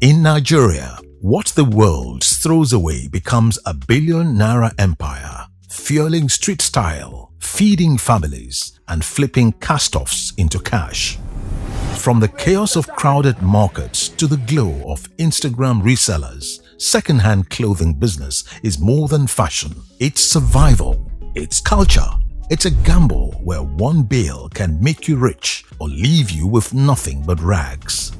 In Nigeria, what the world throws away becomes a billion-naira empire, fueling street style, feeding families, and flipping cast-offs into cash. From the chaos of crowded markets to the glow of Instagram resellers, second-hand clothing business is more than fashion. It's survival, it's culture, it's a gamble where one bale can make you rich or leave you with nothing but rags.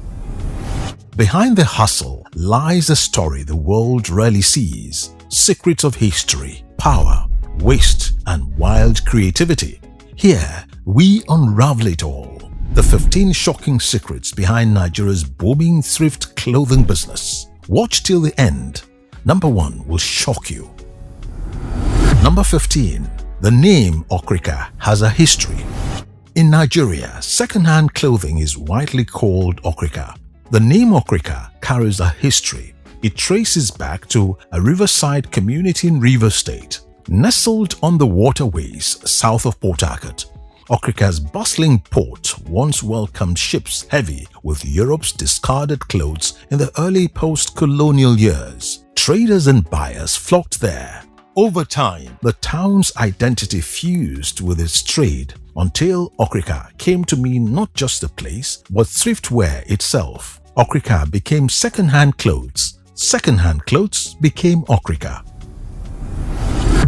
Behind the hustle lies a story the world rarely sees, secrets of history, power, waste, and wild creativity. Here, we unravel it all. The 15 shocking secrets behind Nigeria's booming thrift clothing business. Watch till the end. Number 1 will shock you. Number 15. The name Okrika has a history. In Nigeria, second-hand clothing is widely called Okrika. The name Okrika carries a history. It traces back to a riverside community in Rivers State. Nestled on the waterways south of Port Harcourt, Okrika's bustling port once welcomed ships heavy with Europe's discarded clothes in the early post-colonial years. Traders and buyers flocked there. Over time, the town's identity fused with its trade until Okrika came to mean not just a place, but thriftwear itself. Okrika became second-hand clothes. Second-hand clothes became Okrika.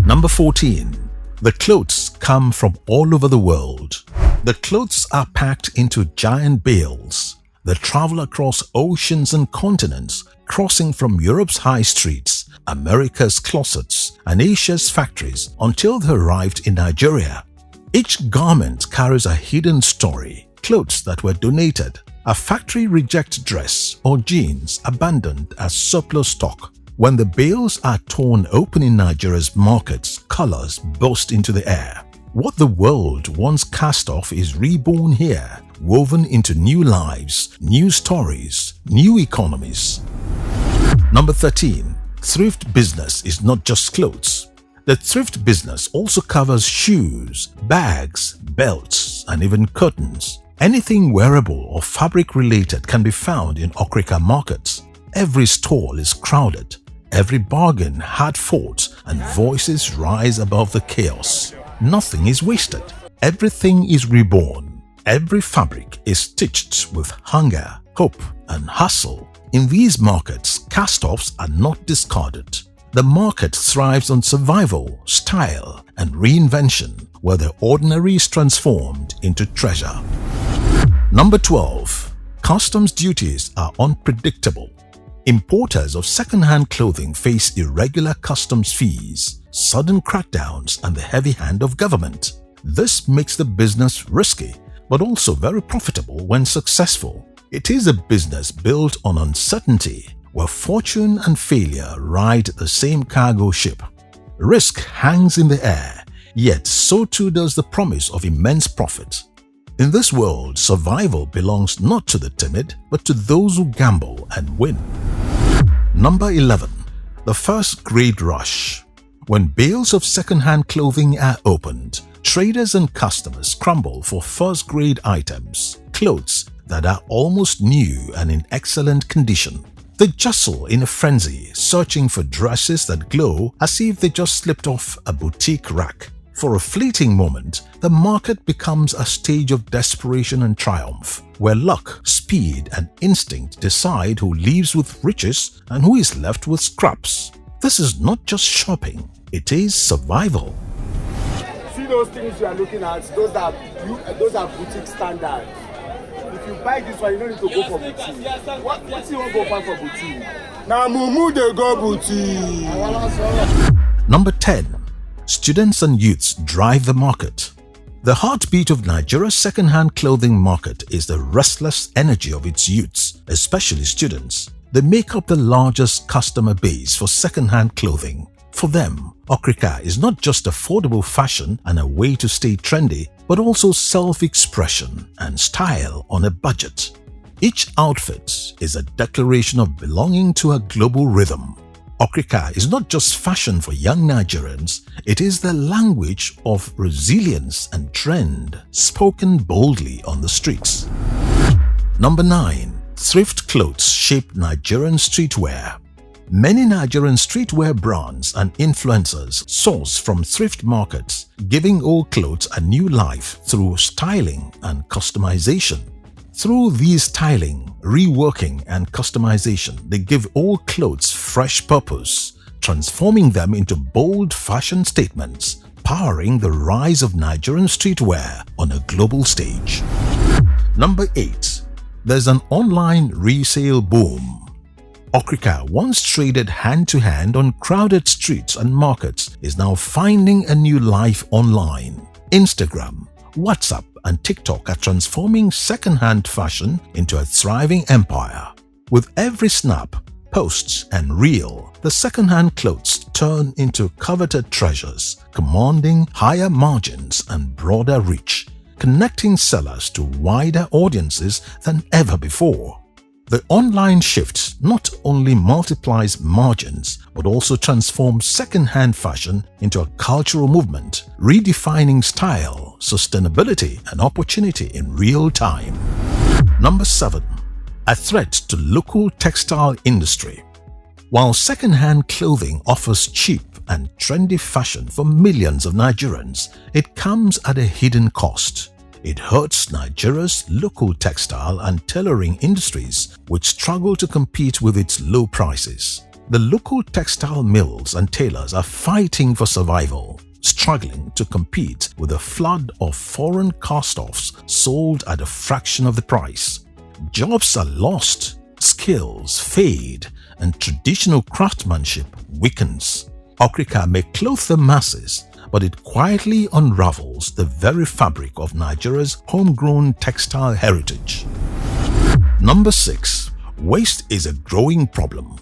Number 14. The clothes come from all over the world. The clothes are packed into giant bales. They travel across oceans and continents, crossing from Europe's high streets, America's closets, and Asia's factories until they arrived in Nigeria. Each garment carries a hidden story. Clothes that were donated, a factory reject dress or jeans abandoned as surplus stock. When the bales are torn open in Nigeria's markets, colors burst into the air. What the world once cast off is reborn here, woven into new lives, new stories, new economies. Number 13. Thrift business is not just clothes. The thrift business also covers shoes, bags, belts, and even curtains. Anything wearable or fabric-related can be found in Okrika markets. Every stall is crowded. Every bargain hard fought, and voices rise above the chaos. Nothing is wasted. Everything is reborn. Every fabric is stitched with hunger, hope, and hustle. In these markets, cast-offs are not discarded. The market thrives on survival, style, and reinvention, where the ordinary is transformed into treasure. Number 12. Customs duties are unpredictable. Importers of second-hand clothing face irregular customs fees, sudden crackdowns, and the heavy hand of government. This makes the business risky, but also very profitable when successful. It is a business built on uncertainty, where fortune and failure ride the same cargo ship. Risk hangs in the air, yet so too does the promise of immense profit. In this world, survival belongs not to the timid, but to those who gamble and win. Number 11. The first grade rush. When bales of second-hand clothing are opened, traders and customers scramble for first-grade items, clothes that are almost new and in excellent condition. They jostle in a frenzy, searching for dresses that glow as if they just slipped off a boutique rack. For a fleeting moment, the market becomes a stage of desperation and triumph, where luck, speed, and instinct decide who leaves with riches and who is left with scraps. This is not just shopping, it is survival. See those things you are looking at, those are boutique standards. If you buy this one, you don't need to go for boutique. What do you want to go find for boutique? Now mumu they go boutique. Number 10. Students and youths drive the market. The heartbeat of Nigeria's second-hand clothing market is the restless energy of its youths, especially students. They make up the largest customer base for second-hand clothing. For them, Okrika is not just affordable fashion and a way to stay trendy, but also self-expression and style on a budget. Each outfit is a declaration of belonging to a global rhythm. Okrika is not just fashion for young Nigerians, it is the language of resilience and trend spoken boldly on the streets. Number 9. Thrift clothes shape Nigerian streetwear. Many Nigerian streetwear brands and influencers source from thrift markets, giving old clothes a new life through styling and customization. Through these styling, reworking, and customization, they give old clothes fresh purpose, transforming them into bold fashion statements, powering the rise of Nigerian streetwear on a global stage. Number 8. There's an online resale boom. Okrika, once traded hand-to-hand on crowded streets and markets, is now finding a new life online. Instagram, WhatsApp, and TikTok are transforming second-hand fashion into a thriving empire. With every snap, posts, and reel, the second-hand clothes turn into coveted treasures, commanding higher margins and broader reach, connecting sellers to wider audiences than ever before. The online shift not only multiplies margins but also transforms second-hand fashion into a cultural movement, redefining style, sustainability, and opportunity in real time. Number 7. A threat to local textile industry. While second-hand clothing offers cheap and trendy fashion for millions of Nigerians, it comes at a hidden cost. It hurts Nigeria's local textile and tailoring industries, which struggle to compete with its low prices. The local textile mills and tailors are fighting for survival, struggling to compete with a flood of foreign cast-offs sold at a fraction of the price. Jobs are lost, skills fade, and traditional craftsmanship weakens. Okrika may clothe the masses, but it quietly unravels the very fabric of Nigeria's homegrown textile heritage. Number 6. Waste is a growing problem.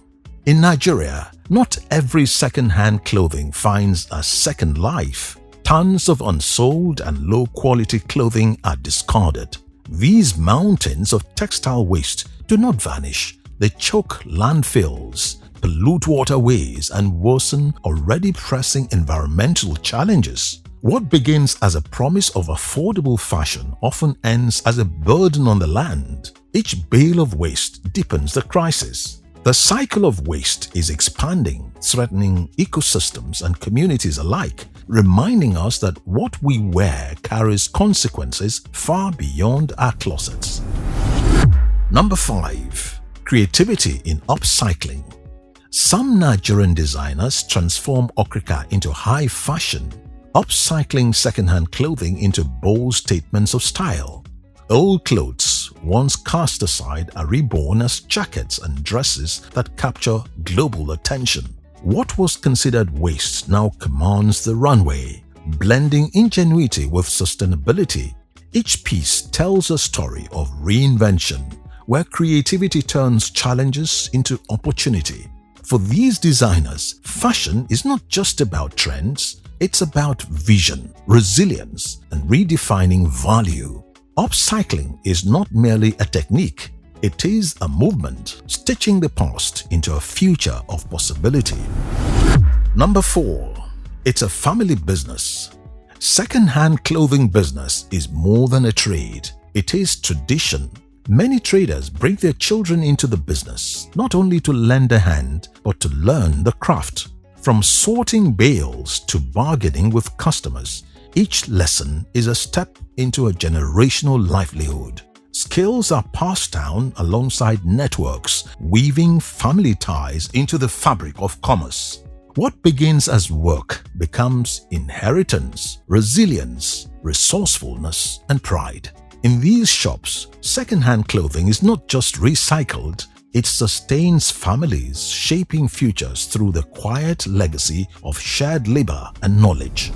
In Nigeria, not every second-hand clothing finds a second life. Tons of unsold and low-quality clothing are discarded. These mountains of textile waste do not vanish. They choke landfills, pollute waterways, and worsen already pressing environmental challenges. What begins as a promise of affordable fashion often ends as a burden on the land. Each bale of waste deepens the crisis. The cycle of waste is expanding, threatening ecosystems and communities alike, reminding us that what we wear carries consequences far beyond our closets. Number 5. Creativity in upcycling. Some Nigerian designers transform Okrika into high fashion, upcycling second-hand clothing into bold statements of style. Old clothes, once cast aside, are reborn as jackets and dresses that capture global attention. What was considered waste now commands the runway, blending ingenuity with sustainability. Each piece tells a story of reinvention, where creativity turns challenges into opportunity. For these designers, fashion is not just about trends, it's about vision, resilience, and redefining value. Upcycling is not merely a technique, it is a movement, stitching the past into a future of possibility. Number 4. It's a family business. Second-hand clothing business is more than a trade, it is tradition. Many traders bring their children into the business, not only to lend a hand, but to learn the craft. From sorting bales to bargaining with customers, each lesson is a step into a generational livelihood. Skills are passed down alongside networks, weaving family ties into the fabric of commerce. What begins as work becomes inheritance, resilience, resourcefulness, and pride. In these shops, second-hand clothing is not just recycled, it sustains families, shaping futures through the quiet legacy of shared labor and knowledge.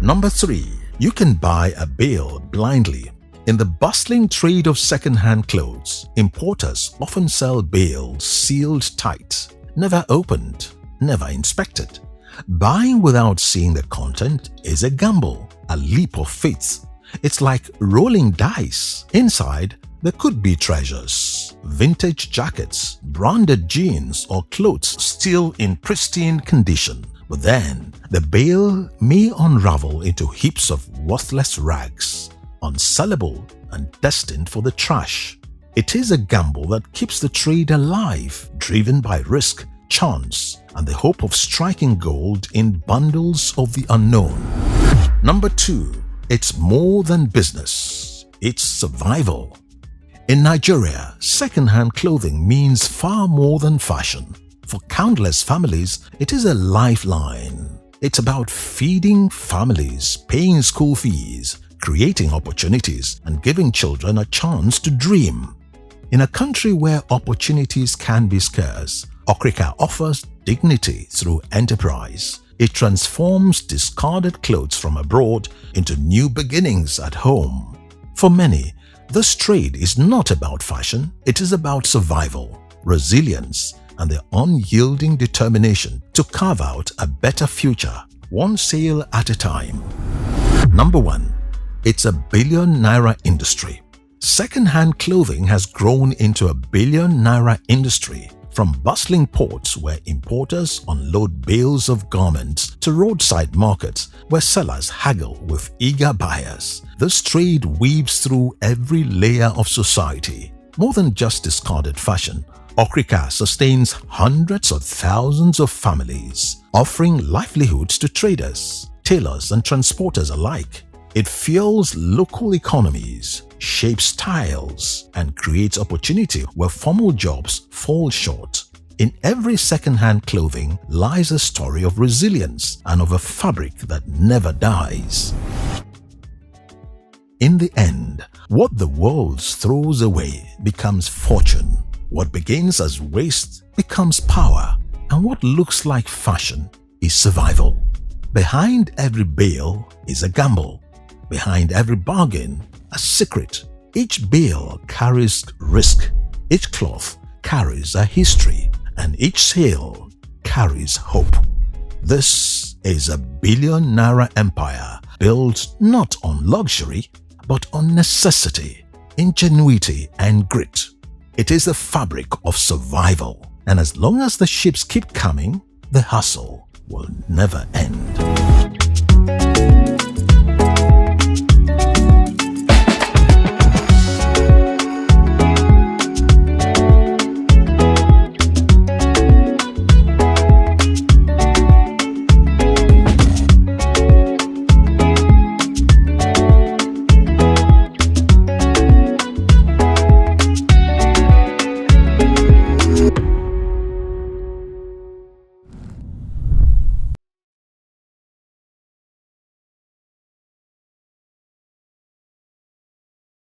Number 3. You can buy a bale blindly. In the bustling trade of second-hand clothes, importers often sell bales sealed tight, never opened, never inspected. Buying without seeing the content is a gamble, a leap of faith. It's like rolling dice. Inside, there could be treasures, vintage jackets, branded jeans, or clothes still in pristine condition. But then, the bale may unravel into heaps of worthless rags, unsellable and destined for the trash. It is a gamble that keeps the trade alive, driven by risk, chance, and the hope of striking gold in bundles of the unknown. Number 2. It's more than business. It's survival. In Nigeria, second-hand clothing means far more than fashion. For countless families, it is a lifeline. It's about feeding families, paying school fees, creating opportunities, and giving children a chance to dream. In a country where opportunities can be scarce, Okrika offers dignity through enterprise. It transforms discarded clothes from abroad into new beginnings at home. For many, this trade is not about fashion, it is about survival, resilience, and the unyielding determination to carve out a better future, one sale at a time. Number 1. It's a billion naira industry. Second-hand clothing has grown into a billion naira industry, from bustling ports where importers unload bales of garments to roadside markets where sellers haggle with eager buyers. This trade weaves through every layer of society. More than just discarded fashion, Okrika sustains hundreds of thousands of families, offering livelihoods to traders, tailors, and transporters alike. It fuels local economies, shapes styles, and creates opportunity where formal jobs fall short. In every second-hand clothing lies a story of resilience and of a fabric that never dies. In the end, what the world throws away becomes fortune. What begins as waste becomes power, and what looks like fashion is survival. Behind every bale is a gamble. Behind every bargain, a secret. Each bale carries risk, each cloth carries a history, and each sale carries hope. This is a billion naira empire built not on luxury, but on necessity, ingenuity, and grit. It is the fabric of survival, and as long as the ships keep coming, the hustle will never end.